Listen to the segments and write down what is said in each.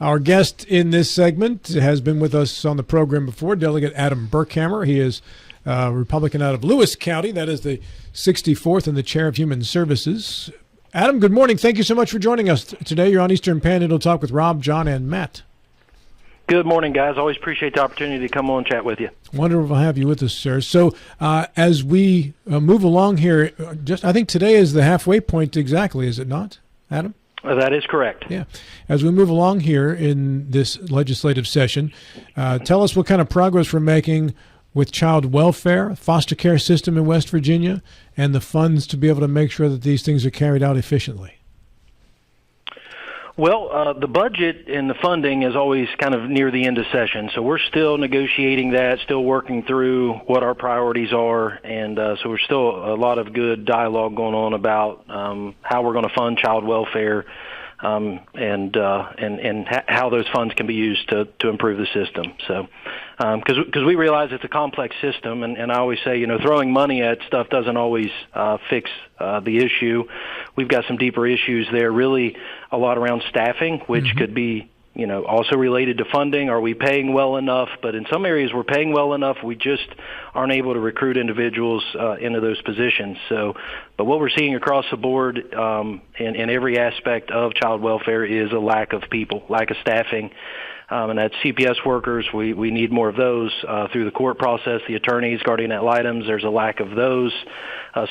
Our guest in this segment has been with us on the program before, Delegate Adam Burkhammer. He is a Republican out of Lewis County. That is the 64th and the Chair of Human Services. Adam, good morning. Thank you so much for joining us today. You're on Eastern Panhandle Talk with Rob, John, and Matt. Good morning, guys. Always appreciate the opportunity to come on and chat with you. Wonderful to have you with us, sir. So as we move along here, I think today is the halfway point exactly, is it not, Adam? That is correct. Yeah. As we move along here in this legislative session, tell us what kind of progress we're making with child welfare, foster care system in West Virginia, and the funds to be able to make sure that these things are carried out efficiently. Well, the budget and the funding is always kind of near the end of session, so we're still negotiating that, still working through what our priorities are, and so we're still a lot of good dialogue going on about how we're going to fund child welfare and how those funds can be used to improve the system. So, because we realize it's a complex system, and I always say, throwing money at stuff doesn't always fix the issue. We've got some deeper issues there, really a lot around staffing, which could be, also related to funding. Are we paying well enough? But in some areas we're paying well enough, we just aren't able to recruit individuals into those positions. So, but what we're seeing across the board in every aspect of child welfare is a lack of people, lack of staffing. And that's CPS workers. We need more of those through the court process, the attorneys, guardian ad litems. There's a lack of those.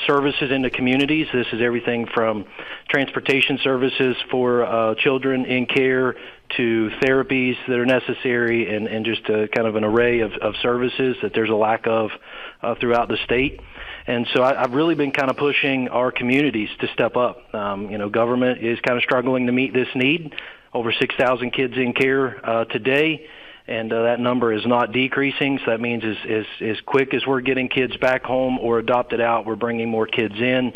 Services in the communities. This is everything from transportation services for children in care to therapies that are necessary and just kind of an array of services that there's a lack of throughout the state. And so I've really been kind of pushing our communities to step up. Government is kind of struggling to meet this need. Over 6,000 kids in care today, and that number is not decreasing. So that means as quick as we're getting kids back home or adopted out, we're bringing more kids in.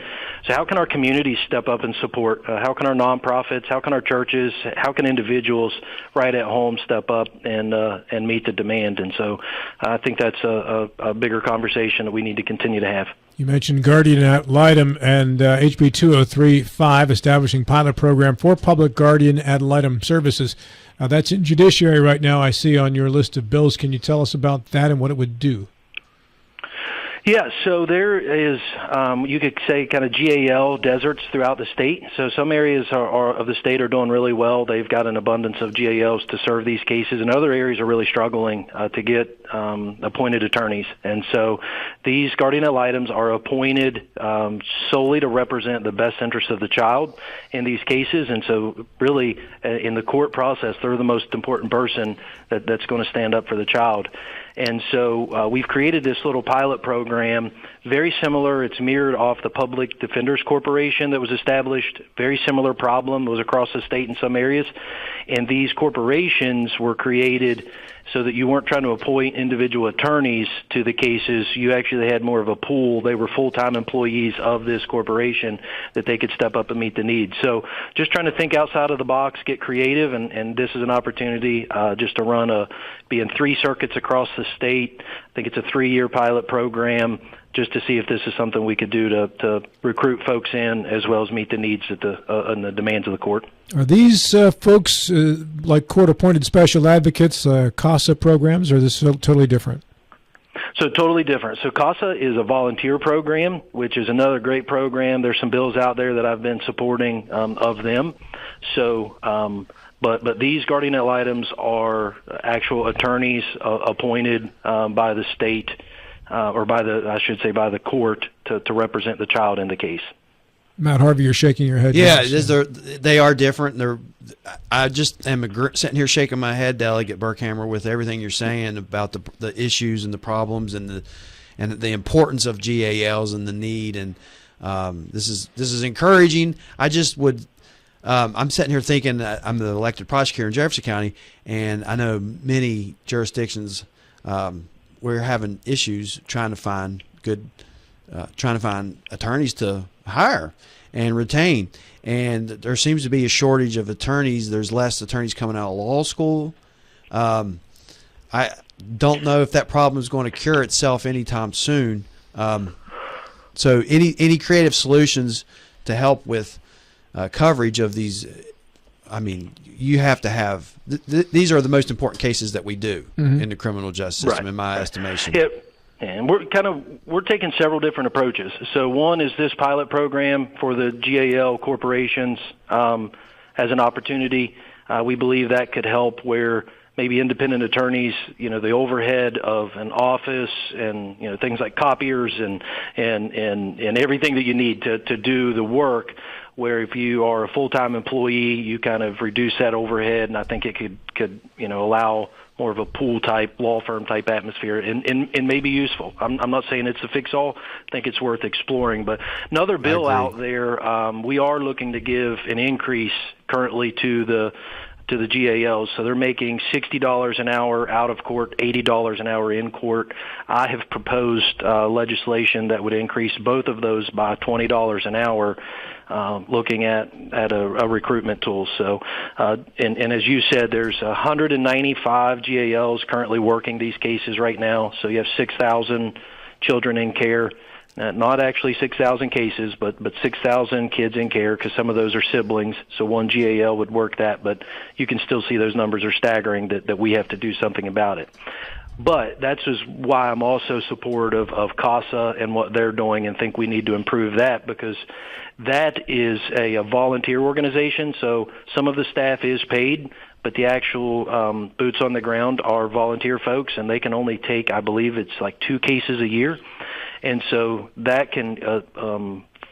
So how can our communities step up and support? How can our nonprofits? How can our churches? How can individuals right at home step up and meet the demand? And so I think that's a bigger conversation that we need to continue to have. You mentioned guardian ad litem and HB 2035, establishing pilot program for public guardian ad litem services. That's in judiciary right now, I see on your list of bills. Can you tell us about that and what it would do? Yeah, so there is, you could say, kind of GAL deserts throughout the state. So some areas of the state are doing really well. They've got an abundance of GALs to serve these cases, and other areas are really struggling to get appointed attorneys. And so these guardian ad litems are appointed solely to represent the best interest of the child in these cases. And so really, in the court process, they're the most important person that's going to stand up for the child. And so we've created this little pilot program, very similar. It's mirrored off the Public Defenders Corporation that was established. Very similar problem. It was across the state in some areas. And these corporations were created so that you weren't trying to appoint individual attorneys to the cases. You actually had more of a pool. They were full-time employees of this corporation that they could step up and meet the needs. So just trying to think outside of the box, get creative, and this is an opportunity just to be in 3 circuits across the state. I think it's a 3-year pilot program just to see if this is something we could do to recruit folks in as well as meet the needs and the demands of the court. Are these folks like court-appointed special advocates, CASA programs, or is this totally different? So totally different. So CASA is a volunteer program, which is another great program. There's some bills out there that I've been supporting of them. So, but these guardian ad litems are actual attorneys appointed by the state, or by the court to represent the child in the case. Matt Harvey, you're shaking your head. Yeah, they are different. I just am sitting here shaking my head, Delegate Burkhammer, with everything you're saying about the issues and the problems and the importance of GALs and the need. And this is encouraging. I just would. I'm sitting here thinking that I'm the elected prosecutor in Jefferson County, and I know many jurisdictions we're having issues trying to find attorneys to hire and retain. And there seems to be a shortage of attorneys. There's less attorneys coming out of law school. I don't know if that problem is going to cure itself anytime soon. So any creative solutions to help with coverage of these I mean, you have to have these are the most important cases that we do in the criminal justice system, in my estimation. Yeah. And we're taking several different approaches. So one is this pilot program for the GAL corporations as an opportunity. We believe that could help where maybe independent attorneys, the overhead of an office and, things like copiers and everything that you need to do the work, where if you are a full-time employee, you kind of reduce that overhead, and I think it could allow more of a pool type, law firm type atmosphere, and may be useful. I'm not saying it's a fix-all. I think it's worth exploring. But another bill out there, we are looking to give an increase currently to the GALs. So they're making $60 an hour out of court, $80 an hour in court. I have proposed legislation that would increase both of those by $20 an hour, looking at a recruitment tool. So, and as you said, there's 195 GALs currently working these cases right now. So you have 6,000 children in care. Not actually 6,000 cases, but 6,000 kids in care, because some of those are siblings. So one GAL would work that, but you can still see those numbers are staggering, that we have to do something about it. But that's just why I'm also supportive of CASA and what they're doing, and think we need to improve that, because that is a volunteer organization. So some of the staff is paid, but the actual boots on the ground are volunteer folks, and they can only take, I believe it's like 2 cases a year. And so that can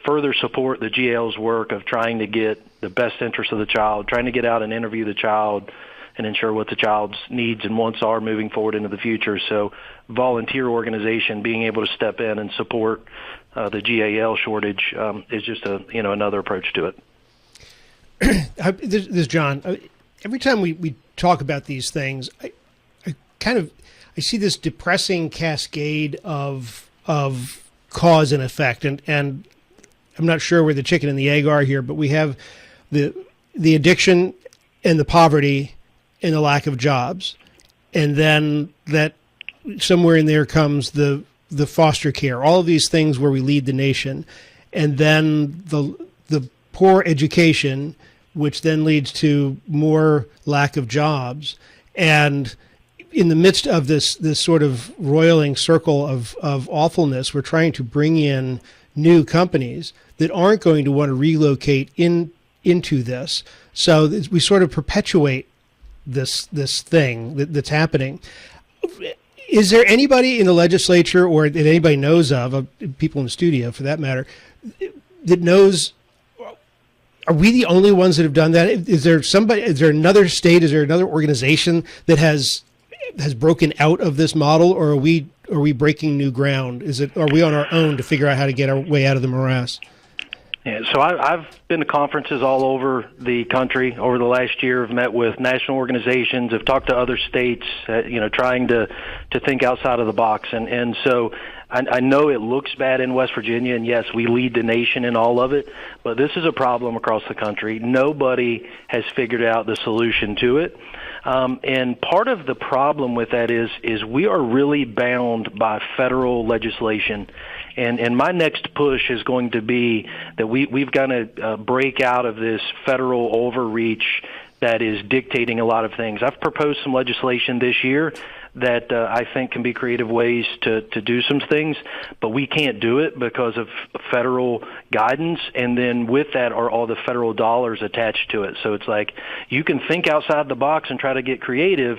further support the GAL's work of trying to get the best interest of the child, trying to get out and interview the child and ensure what the child's needs and wants are moving forward into the future. So volunteer organization being able to step in and support the GAL shortage is just another approach to it. This is John. Every time we talk about these things, I see this depressing cascade of cause and effect, and I'm not sure where the chicken and the egg are here, but we have the addiction and the poverty and the lack of jobs, and then that somewhere in there comes the foster care, all of these things where we lead the nation, and then the poor education, which then leads to more lack of jobs. And in the midst of this sort of roiling circle of awfulness, we're trying to bring in new companies that aren't going to want to relocate into this. So we sort of perpetuate this thing that's happening. Is there anybody in the legislature, or that anybody knows of, people in the studio for that matter, that knows? Are we the only ones that have done that? Is there somebody? Is there another state? Is there another organization that has broken out of this model, or are we breaking new ground? Are we on our own to figure out how to get our way out of the morass? Yeah, so I've been to conferences all over the country over the last year. I've met with national organizations. I've talked to other states, trying to think outside of the box. And so I know it looks bad in West Virginia, and yes, we lead the nation in all of it, but this is a problem across the country. Nobody has figured out the solution to it. And part of the problem with that is we are really bound by federal legislation. And my next push is going to be that we've got to break out of this federal overreach that is dictating a lot of things. I've proposed some legislation this year that I think can be creative ways to do some things, but we can't do it because of federal guidance, and then with that are all the federal dollars attached to it. So it's like you can think outside the box and try to get creative,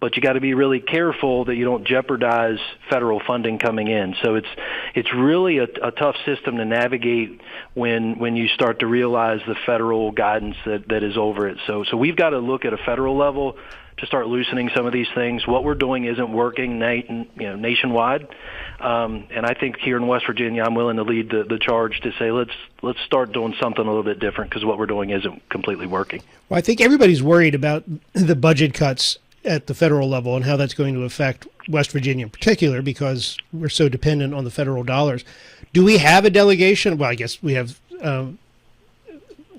but you got to be really careful that you don't jeopardize federal funding coming in. So it's really a tough system to navigate when you start to realize the federal guidance that is over it. So we've got to look at a federal level to start loosening some of these things. What we're doing isn't working nationwide. And I think here in West Virginia, I'm willing to lead the charge to say let's start doing something a little bit different, because what we're doing isn't completely working. Well, I think everybody's worried about the budget cuts at the federal level and how that's going to affect West Virginia in particular, because we're so dependent on the federal dollars. Do we have a delegation? Well, I guess we have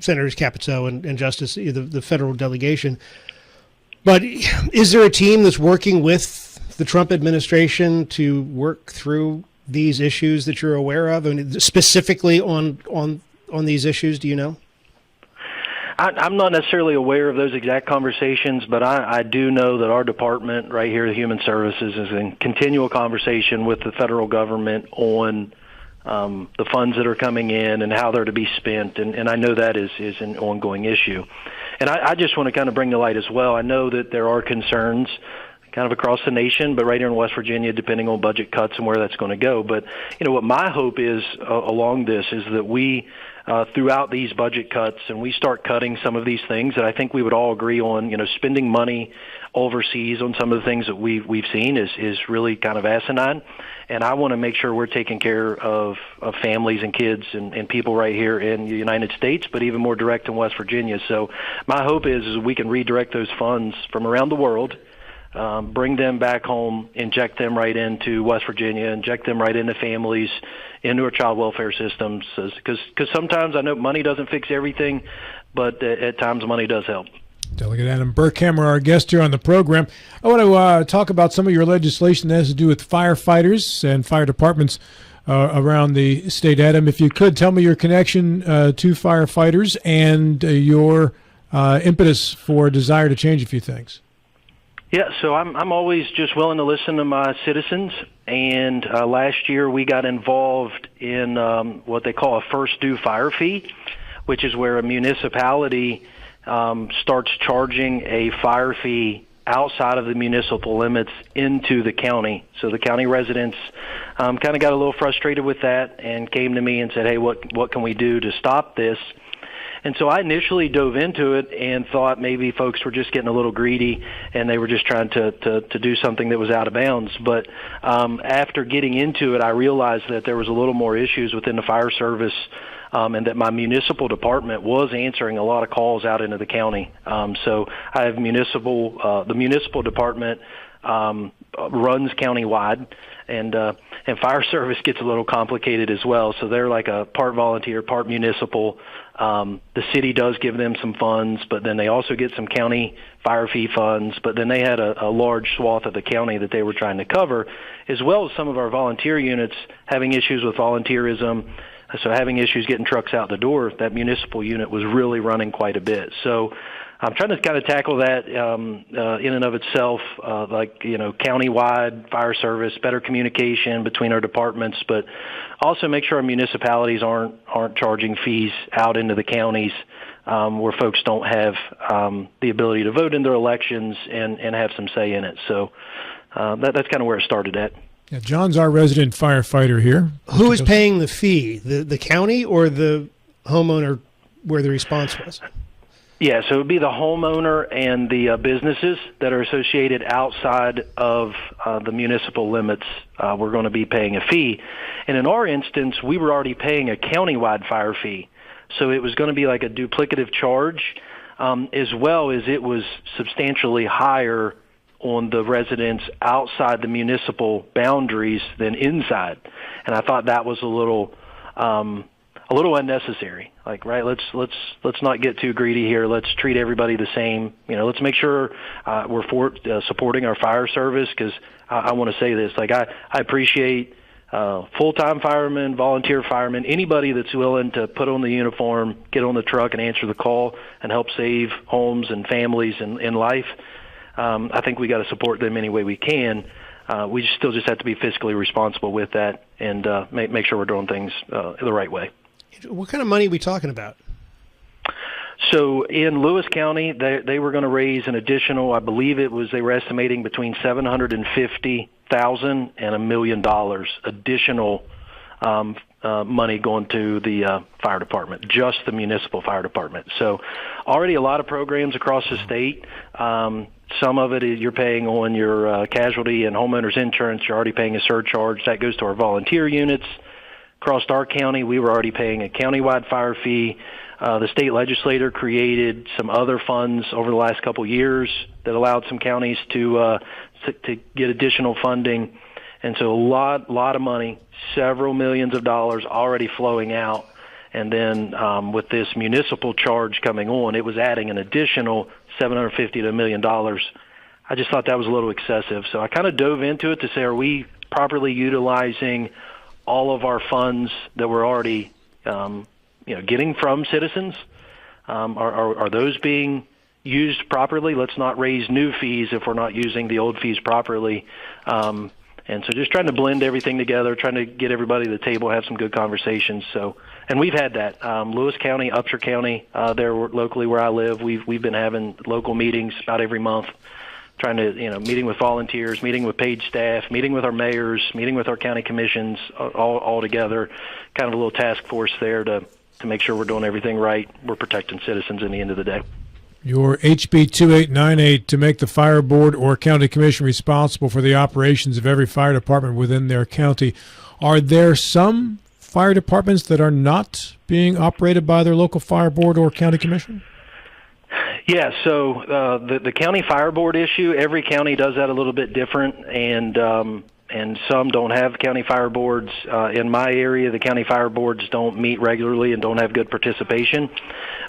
Senators Capito and Justice, the federal delegation. But is there a team that's working with the Trump administration to work through these issues that you're aware of? I mean, specifically on these issues, do you know? I'm not necessarily aware of those exact conversations, but I do know that our department right here at Human Services is in continual conversation with the federal government on the funds that are coming in and how they're to be spent, and I know that is an ongoing issue. And I just want to kind of bring to light as well, I know that there are concerns kind of across the nation, but right here in West Virginia, depending on budget cuts and where that's going to go. But, what my hope is along this is that we, throughout these budget cuts, and we start cutting some of these things that I think we would all agree on, spending money overseas on some of the things that we've seen is really kind of asinine. And I want to make sure we're taking care of families and kids and people right here in the United States, but even more direct in West Virginia. So my hope is we can redirect those funds from around the world, bring them back home, inject them right into West Virginia, inject them right into families, into our child welfare systems. Because sometimes I know money doesn't fix everything, but at times money does help. Delegate Adam Burkhammer, our guest here on the program. I want to talk about some of your legislation that has to do with firefighters and fire departments around the state. Adam, if you could, tell me your connection to firefighters and your impetus for desire to change a few things. Yeah, so I'm always just willing to listen to my citizens, and last year we got involved in what they call a first due fire fee, which is where a municipality starts charging a fire fee outside of the municipal limits into the county. So the county residents kind of got a little frustrated with that and came to me and said, hey, what can we do to stop this? And so I initially dove into it and thought maybe folks were just getting a little greedy and they were just trying to do something that was out of bounds. But after getting into it, I realized that there was a little more issues within the fire service, and that my municipal department was answering a lot of calls out into the county. So I have the municipal department runs countywide, and fire service gets a little complicated as well. So they're like a part volunteer, part municipal. The city does give them some funds, but then they also get some county fire fee funds. But then they had a large swath of the county that they were trying to cover, as well as some of our volunteer units having issues with volunteerism. So having issues getting trucks out the door, that municipal unit was really running quite a bit. So I'm trying to kind of tackle that in and of itself, countywide fire service, better communication between our departments, but also make sure our municipalities aren't charging fees out into the counties where folks don't have the ability to vote in their elections and have some say in it. So that's kind of where it started at. Yeah, John's our resident firefighter here. Who is paying the fee, the county or the homeowner where the response was? Yeah, so it would be the homeowner and the businesses that are associated outside of the municipal limits. We're going to be paying a fee. And in our instance, we were already paying a countywide fire fee. So it was going to be like a duplicative charge, as well as it was substantially higher on the residents outside the municipal boundaries than inside. And I thought that was a little unnecessary. Like, right, let's not get too greedy here. Let's treat everybody the same. Let's make sure we're supporting our fire service, because I want to say this. Like, I appreciate full-time firemen, volunteer firemen, anybody that's willing to put on the uniform, get on the truck and answer the call and help save homes and families in life. I think we got to support them any way we can. We still just have to be fiscally responsible with that and make sure we're doing things the right way. What kind of money are we talking about? So in Lewis County, they were going to raise an additional, I believe they were estimating between $750,000 and $1 million additional money going to the fire department, just the municipal fire department. So already a lot of programs across the state. Some of it is you're paying on your casualty and homeowners insurance. You're already paying a surcharge. That goes to our volunteer units. Across our county, we were already paying a countywide fire fee. The state legislature created some other funds over the last couple years that allowed some counties to get additional funding. And so a lot of money, several millions of dollars already flowing out. And then with this municipal charge coming on, it was adding an additional $750,000 to $1 million. I just thought that was a little excessive. So I kind of dove into it to say, are we properly utilizing all of our funds that we're already getting from citizens? Are those being used properly? Let's not raise new fees if we're not using the old fees properly. And so just trying to blend everything together, trying to get everybody to the table, have some good conversations. So, and we've had that. Lewis County, Upshur County, there locally where I live, we've been having local meetings about every month, trying to, meeting with volunteers, meeting with paid staff, meeting with our mayors, meeting with our county commissions, all together, kind of a little task force there to make sure we're doing everything right. We're protecting citizens in the end of the day. Your HB 2898 to make the fire board or county commission responsible for the operations of every fire department within their county. Are there some fire departments that are not being operated by their local fire board or county commission? Yeah, so the county fire board issue, every county does that a little bit different, and some don't have county fire boards. In my area, the county fire boards don't meet regularly and don't have good participation.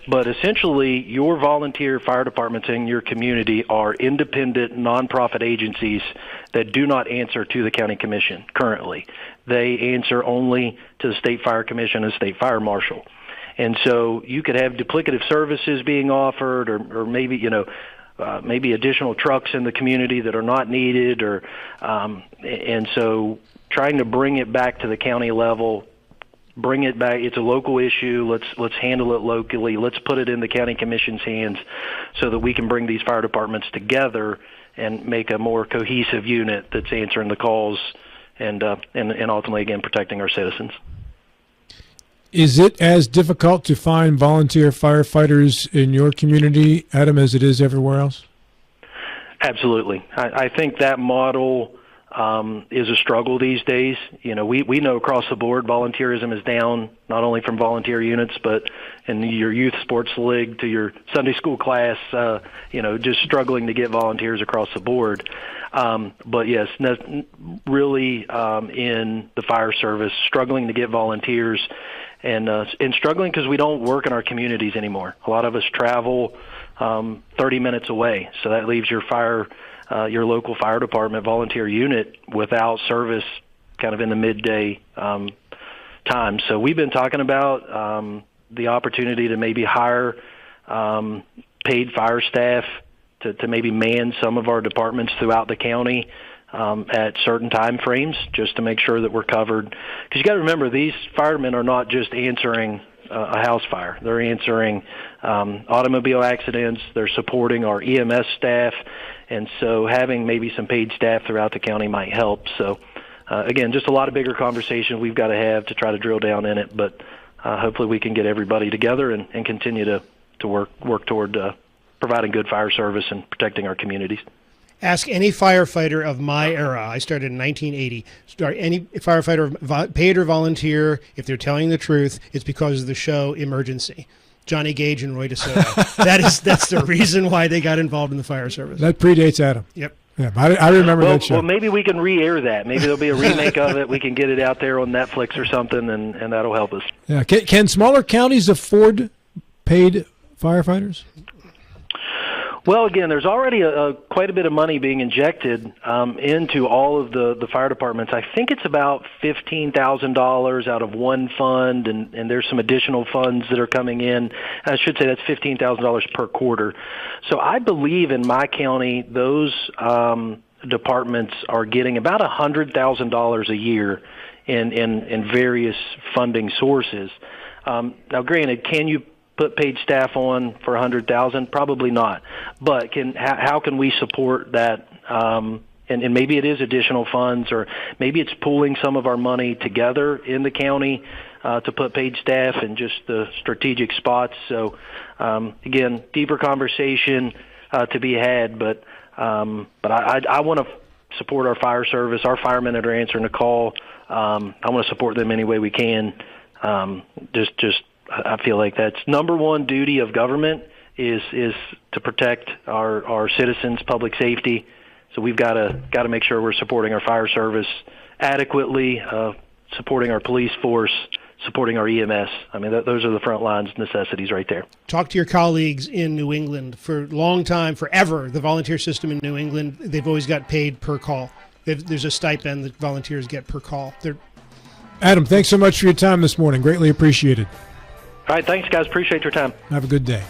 But essentially, your volunteer fire departments in your community are independent, nonprofit agencies that do not answer to the county commission currently. They answer only to the state fire commission and state fire marshal. And so you could have duplicative services being offered, or maybe, maybe additional trucks in the community that are not needed, and so trying to bring it back to the county level, bring it back. It's a local issue. Let's handle it locally. Let's put it in the county commission's hands so that we can bring these fire departments together and make a more cohesive unit that's answering the calls and ultimately, again, protecting our citizens. Is it as difficult to find volunteer firefighters in your community, Adam, as it is everywhere else? Absolutely. I think that model is a struggle these days. We know across the board volunteerism is down, not only from volunteer units, but in your youth sports league to your Sunday school class, just struggling to get volunteers across the board. But yes, really in the fire service, struggling to get volunteers. And struggling because we don't work in our communities anymore. A lot of us travel 30 minutes away, so that leaves your local fire department volunteer unit without service kind of in the midday time. So we've been talking about the opportunity to maybe hire paid fire staff to maybe man some of our departments throughout the county at certain time frames, just to make sure that we're covered. Because you got to remember, these firemen are not just answering a house fire; they're answering automobile accidents. They're supporting our EMS staff, and so having maybe some paid staff throughout the county might help. So, again, just a lot of bigger conversation we've got to have to try to drill down in it. But hopefully, we can get everybody together and continue to work toward providing good fire service and protecting our communities. Ask any firefighter of my era. I started in 1980. Start any firefighter, paid or volunteer. If they're telling the truth, it's because of the show Emergency. Johnny Gage and Roy DeSoto. That's the reason why they got involved in the fire service. That predates Adam. Yep. Yeah, I remember that show. Well, maybe we can re-air that. Maybe there'll be a remake of it. We can get it out there on Netflix or something, and that'll help us. Yeah. Can smaller counties afford paid firefighters? Well, again, there's already quite a bit of money being injected into all of the fire departments. I think it's about $15,000 out of one fund, and there's some additional funds that are coming in. I should say that's $15,000 per quarter. So I believe in my county, those departments are getting about $100,000 a year in various funding sources. Now, granted, can you put paid staff on for $100,000? Probably not. But how can we support that? And maybe it is additional funds, or maybe it's pooling some of our money together in the county to put paid staff in just the strategic spots. So again, deeper conversation to be had. But I want to support our fire service, our firemen that are answering the call. I want to support them any way we can. I feel like that's number one duty of government is to protect our citizens' public safety. So we've got to make sure we're supporting our fire service adequately, supporting our police force, supporting our EMS. I mean, those are the front lines necessities right there. Talk to your colleagues in New England. For a long time, forever, the volunteer system in New England, they've always got paid per call. There's a stipend that volunteers get per call. Adam, thanks so much for your time this morning. Greatly appreciated. All right, thanks, guys. Appreciate your time. Have a good day.